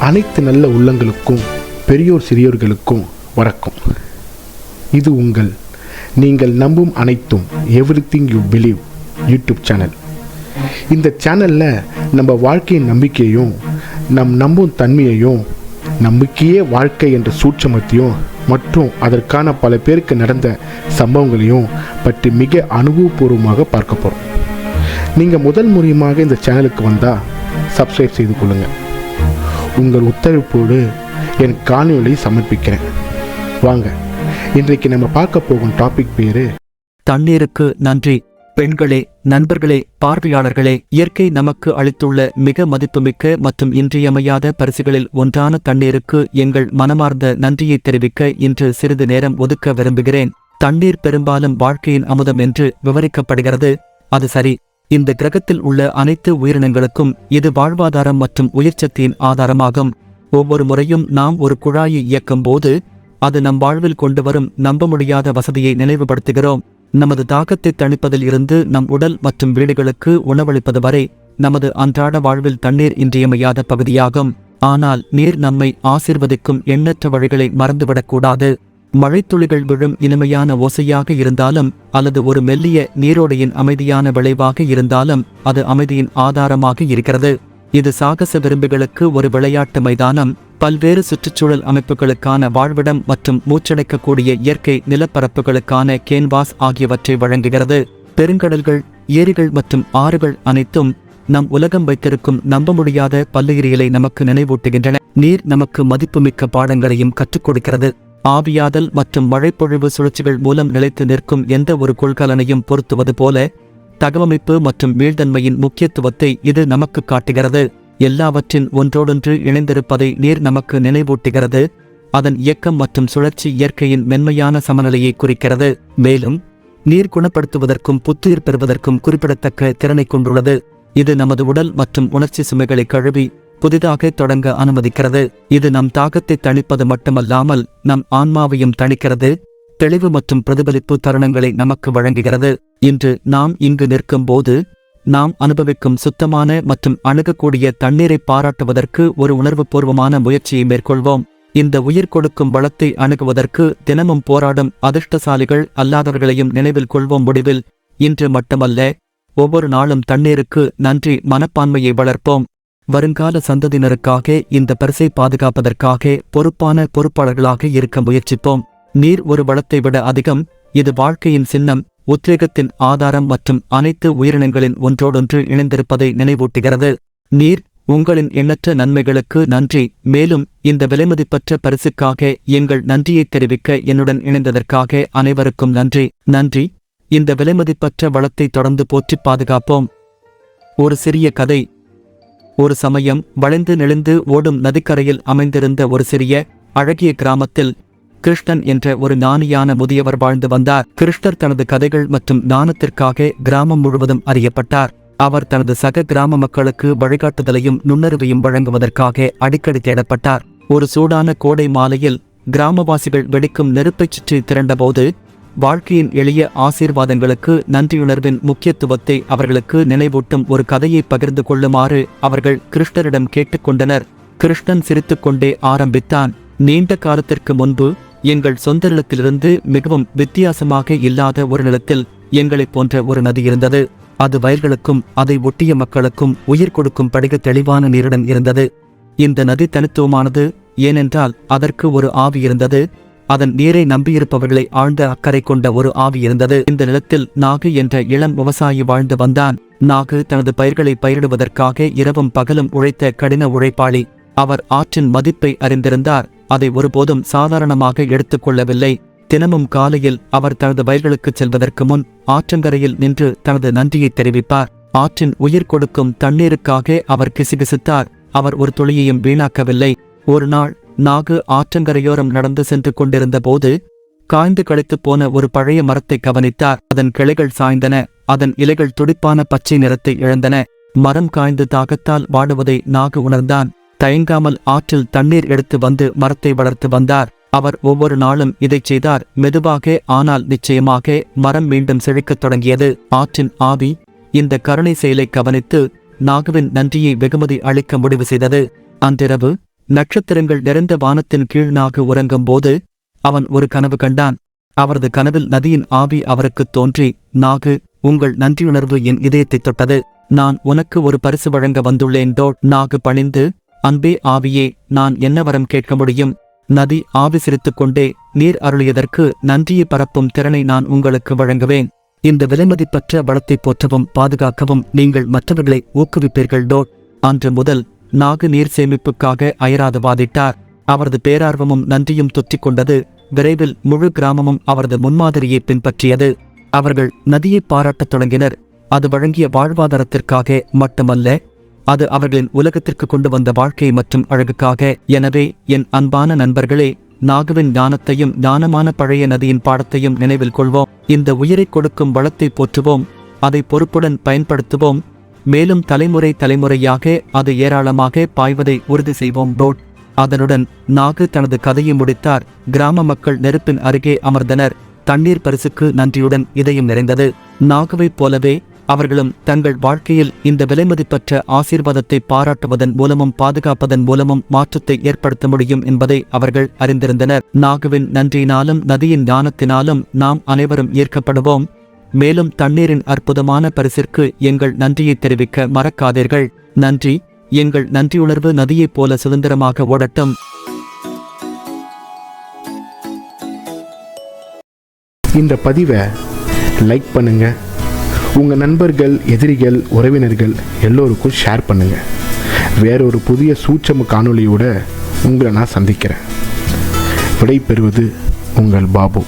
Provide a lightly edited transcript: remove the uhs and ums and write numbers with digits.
அனைத்து நல்ல உள்ளங்களுக்கும் பெரியோர் சிறியோர்களுக்கும் வணக்கம். இது உங்கள் நீங்கள் நம்பும் அனைத்தும் everything you believe YouTube channel. இந்த சேனலில் நம்ம வாழ்க்கையின் நம்பிக்கையும் நம்பும் தன்மையையும் நம்பிக்கையே வாழ்க்கை என்ற சூட்சமத்தையும் மற்றும் அதற்கான பல பேருக்கு நடந்த சம்பவங்களையும் பற்றி மிக அனுபவபூர்வமாக பார்க்க போகிறோம். நீங்கள் முதல் முறையாக இந்த சேனலுக்கு வந்தால் சப்ஸ்கிரைப் செய்து கொள்ளுங்கள். உங்கள் உத்தரவோடு என் காணொளியை சமர்ப்பிக்கிறேன். வாங்க, இன்றைக்கு நம்ம பார்க்க போகும் டாபிக் பேரு தண்ணீருக்கு நன்றி. பெண்களே, நண்பர்களே, பார்வையாளர்களே, இயற்கை நமக்கு அளித்துள்ள மிக மதிப்புமிக்க மற்றும் இன்றியமையாத பரிசுகளில் ஒன்றான தண்ணீருக்கு எங்கள் மனமார்ந்த நன்றியை தெரிவிக்க இன்று சிறிது நேரம் ஒதுக்க விரும்புகிறேன். தண்ணீர் பெரும்பாலும் வாழ்க்கையின் அமுதம் என்று விவரிக்கப்படுகிறது. அது சரி. இந்த கிரகத்தில் உள்ள அனைத்து உயிரினங்களுக்கும் இது வாழ்வாதாரம் மற்றும் உயிர்ச்சக்தியின் ஆதாரமாகும். ஒவ்வொரு முறையும் நாம் ஒரு குழாயை இயக்கும் போது அது நம் வாழ்வில் கொண்டு வரும் நம்ப முடியாத வசதியை நினைவுபடுத்துகிறோம். நமது தாகத்தை தணிப்பதில் இருந்து நம் உடல் மற்றும் வீடுகளுக்கு உணவளிப்பது வரை நமது அன்றாட வாழ்வில் தண்ணீர் இன்றியமையாத பகுதியாகும். ஆனால் நீர் நம்மை ஆசீர்வதிக்கும் எண்ணற்ற வழிகளை மறந்துவிடக்கூடாது. மழைத்துளிகள் விழும் இனிமையான ஓசையாக இருந்தாலும் அல்லது ஒரு மெல்லிய நீரோடையின் அமைதியான விளைவாக இருந்தாலும் அது அமைதியின் ஆதாரமாக இருக்கிறது. இது சாகச விரும்பிகளுக்கு ஒரு விளையாட்டு மைதானம், பல்வேறு சுற்றுச்சூழல் அமைப்புகளுக்கான வாழ்விடம் மற்றும் மூச்சடைக்கக்கூடிய இயற்கை நிலப்பரப்புகளுக்கான கேன்வாஸ் ஆகியவற்றை வழங்குகிறது. பெருங்கடல்கள், ஏரிகள் மற்றும் ஆறுகள் அனைத்தும் நம் உலகம் வைத்திருக்கும் நம்ப முடியாத பல்லுயிரியலை நமக்கு நினைவூட்டுகின்றன. நீர் நமக்கு மதிப்புமிக்க பாடங்களையும் கற்றுக் கொடுக்கிறது. ஆவியாதல் மற்றும் மழைப்பொழிவு சுழற்சிகள் மூலம் நிலைத்து நிற்கும் எந்த ஒரு கொள்கலனையும் பொருத்துவது போல தகவமைப்பு மற்றும் மீள்தன்மையின் முக்கியத்துவத்தை இது நமக்கு காட்டுகிறது. எல்லாவற்றின் ஒன்றோடொன்று இணைந்திருப்பதை நீர் நமக்கு நினைவூட்டுகிறது. அதன் இயக்கம் மற்றும் சுழற்சி இயற்கையின் மென்மையான சமநிலையை குறிக்கிறது. மேலும் நீர் குணப்படுத்துவதற்கும் புத்துயிர் பெறுவதற்கும் குறிப்பிடத்தக்க திறனை கொண்டுள்ளது. இது நமது உடல் மற்றும் உணர்ச்சி சுமைகளை கழுவி புதிதாக தொடங்க அனுமதிக்கிறது. இது நம் தாகத்தை தணிப்பது மட்டுமல்லாமல் நம் ஆன்மாவையும் தணிக்கிறது. தெளிவு மற்றும் பிரதிபலிப்பு தருணங்களை நமக்கு வழங்குகிறது. இன்று நாம் இங்கு நிற்கும் போது நாம் அனுபவிக்கும் சுத்தமான மற்றும் அணுகக்கூடிய தண்ணீரை பாராட்டுவதற்கு ஒரு உணர்வுபூர்வமான முயற்சியை மேற்கொள்வோம். இந்த உயிர் கொடுக்கும் வளத்தை அணுகுவதற்கு தினமும் போராடும் அதிர்ஷ்டசாலிகள் அல்லாதவர்களையும் நினைவில் கொள்வோம். முடிவில் இன்று மட்டுமல்ல, ஒவ்வொரு நாளும் தண்ணீருக்கு நன்றி மனப்பான்மையை வளர்ப்போம். வருங்கால சந்ததியினருக்காக இந்த பரிசை பாதுகாப்பதற்காக பொறுப்பாளர்களாக இருக்க முயற்சிப்போம். நீர் ஒரு வளத்தை விட அதிகம். இது வாழ்க்கையின் சின்னம், உத்வேகத்தின் ஆதாரம் மற்றும் அனைத்து உயிரினங்களின் ஒன்றோடொன்று இணைந்திருப்பதை நினைவூட்டுகிறது. நீர், உங்களின் எண்ணற்ற நன்மைகளுக்கு நன்றி. மேலும் இந்த விலைமதிப்பற்ற பரிசுக்காக எங்கள் நன்றியை தெரிவிக்க என்னுடன் இணைந்ததற்காக அனைவருக்கும் நன்றி. நன்றி. இந்த விலைமதிப்பற்ற வளத்தை தொடர்ந்து போற்றி பாதுகாப்போம். ஒரு சிறிய கதை. ஒரு சமயம் வளைந்து நெளிந்து ஓடும் நதிக்கரையில் அமைந்திருந்த ஒரு சிறிய அழகிய கிராமத்தில் கிருஷ்ணன் என்ற ஒரு ஞானியான முதியவர் வாழ்ந்து வந்தார். கிருஷ்ணர் தனது கதைகள் மற்றும் ஞானத்திற்காக கிராமம் முழுவதும் அறியப்பட்டார். அவர் தனது சக கிராம மக்களுக்கு வழிகாட்டுதலையும் நுண்ணறிவையும் வழங்குவதற்காக அடிக்கடி தேடப்பட்டார். ஒரு சூடான கோடை மாலையில் கிராமவாசிகள் வெடிக்கும் நெருப்பைச் சுற்றி திரண்டபோது வாழ்க்கையின் எளிய ஆசீர்வாதங்களுக்கு நன்றியுணர்வின் முக்கியத்துவத்தை அவர்களுக்கு நினைவூட்டும் ஒரு கதையை பகிர்ந்து கொள்ளுமாறு அவர்கள் கிருஷ்ணரிடம் கேட்டுக்கொண்டனர். கிருஷ்ணன் சிரித்துக்கொண்டே ஆரம்பித்தான். நீண்ட காலத்திற்கு முன்பு எங்கள் சொந்த நிலத்திலிருந்து மிகவும் வித்தியாசமாக இல்லாத ஒரு நிலத்தில் எங்களைப் போன்ற ஒரு நதி இருந்தது. அது வயல்களுக்கும் அதை ஒட்டிய மக்களுக்கும் உயிர் கொடுக்கும் படிக தெளிவான நீருடன் இருந்தது. இந்த நதி தனித்துவமானது, ஏனென்றால் அதற்கு ஒரு ஆவி இருந்தது. அதன் நீரை நம்பியிருப்பவர்களை ஆழ்ந்த அக்கறை கொண்ட ஒரு ஆவி இருந்தது. இந்த நிலத்தில் நாகு என்ற இளம் விவசாயி வாழ்ந்து வந்தான். நாகு தனது பயிர்களை பயிரிடுவதற்காக இரவும் பகலும் உழைத்த கடின உழைப்பாளி. அவர் ஆற்றின் மதிப்பை அறிந்திருந்தார். அதை ஒருபோதும் சாதாரணமாக எடுத்துக்கொள்ளவில்லை. தினமும் காலையில் அவர் தனது வயல்களுக்குச் செல்வதற்கு முன் ஆற்றங்கரையில் நின்று தனது நன்றியை தெரிவிப்பார். ஆற்றின் உயிர் கொடுக்கும் தண்ணீருக்காக அவர் கிசுகிசுத்தார். அவர் ஒரு துளியையும் வீணாக்கவில்லை. ஒரு நாள் நாகு ஆற்றங்கரையோரம் நடந்து சென்று கொண்டிருந்த போது காய்ந்து களைத்துப் போன ஒரு பழைய மரத்தை கவனித்தார். அதன் கிளைகள் சாய்ந்தன. அதன் இலைகள் துடிப்பான பச்சை நிறத்தை இழந்தன. மரம் காய்ந்து தாகத்தால் வாடுவதை நாகு உணர்ந்தான். தயங்காமல் ஆற்றில் தண்ணீர் எடுத்து வந்து மரத்தை வளர்த்து வந்தார். அவர் ஒவ்வொரு நாளும் இதைச் செய்தார். மெதுவாக ஆனால் நிச்சயமாக மரம் மீண்டும் செழிக்கத் தொடங்கியது. ஆற்றின் ஆவி இந்த கருணை செயலை கவனித்து நாகுவின் நன்றியை வெகுமதி அளிக்க முடிவு செய்தது. அன்றிரவு நட்சத்திரங்கள் நிறைந்த வானத்தின் கீழ் நாகு உறங்கும்போது அவன் ஒரு கனவு கண்டான். அவரது கனவில் நதியின் ஆவி அவருக்குத் தோன்றி, நாகு, உங்கள் நன்றியுணர்வு என் இதயத்தைத் தொட்டது. நான் உனக்கு ஒரு பரிசு வழங்க வந்துள்ளேன். நாகு பணிந்து, அன்பே ஆவியே, நான் என்ன வரம் கேட்க முடியும்? நதி ஆவி சிரித்துக்கொண்டே, நீர் அருளியதற்கு நன்றியை பரப்பும் திறனை நான் உங்களுக்கு வழங்குவேன். இந்த விலைமதிப்பற்ற வளத்தை போற்றவும் பாதுகாக்கவும் நீங்கள் மற்றவர்களை ஊக்குவிப்பீர்கள். அன்று முதல் நாகு நீர் சேமிப்புக்காக அயராது வாதிட்டார். அவரது பேரார்வமும் நன்றியும் தொத்திக் கொண்டது. விரைவில் முழு கிராமமும் அவரது முன்மாதிரியை பின்பற்றியது. அவர்கள் நதியை பாராட்டத் தொடங்கினர். அது வழங்கிய வாழ்வாதாரத்திற்காக மட்டுமல்ல, அது அவர்களின் உலகத்திற்கு கொண்டு வந்த வாழ்க்கை மற்றும் அழகுக்காக. எனவே என் அன்பான நண்பர்களே, நாகுவின் ஞானத்தையும் ஞானமான பழைய நதியின் பாடத்தையும் நினைவில் கொள்வோம். இந்த உயிரைக் கொடுக்கும் வளத்தை போற்றுவோம், அதை பொறுப்புடன் பயன்படுத்துவோம், மேலும் தலைமுறையாக அது ஏராளமாக பாய்வதை உறுதி செய்வோம். அதனுடன் நாகு தனது கதையை முடித்தார். கிராம மக்கள் நெருப்பின் அருகே அமர்ந்தனர். தண்ணீர் பரிசுக்கு நன்றியுடன் இதயம் நிறைந்தது. நாகுவைப் போலவே அவர்களும் தங்கள் வாழ்க்கையில் இந்த விலைமதிப்பற்ற ஆசீர்வாதத்தை பாராட்டுவதன் மூலமும் பாதுகாப்பதன் மூலமும் மாற்றத்தை ஏற்படுத்த முடியும் என்பதை அவர்கள் அறிந்திருந்தனர். நாகுவின் நன்றியினாலும் நதியின் ஞானத்தினாலும் நாம் அனைவரும் ஈர்க்கப்படுவோம். மேலும் தண்ணீரின் அற்புதமான பரிசிற்கு எங்கள் நன்றியை தெரிவிக்க மறக்காதீர்கள். நன்றி. எங்கள் நன்றியுணர்வு நதியைப் போல சுதந்திரமாக ஓடட்டும். இந்த பதிவை லைக் பண்ணுங்க, உங்க நண்பர்கள், எதிரிகள், உறவினர்கள் எல்லோருக்கும் ஷேர் பண்ணுங்க. வேறொரு புதிய சூட்சம காணொளியோட உங்களை நான் சந்திக்கிறேன். விடை பெறுவது உங்கள் பாபு.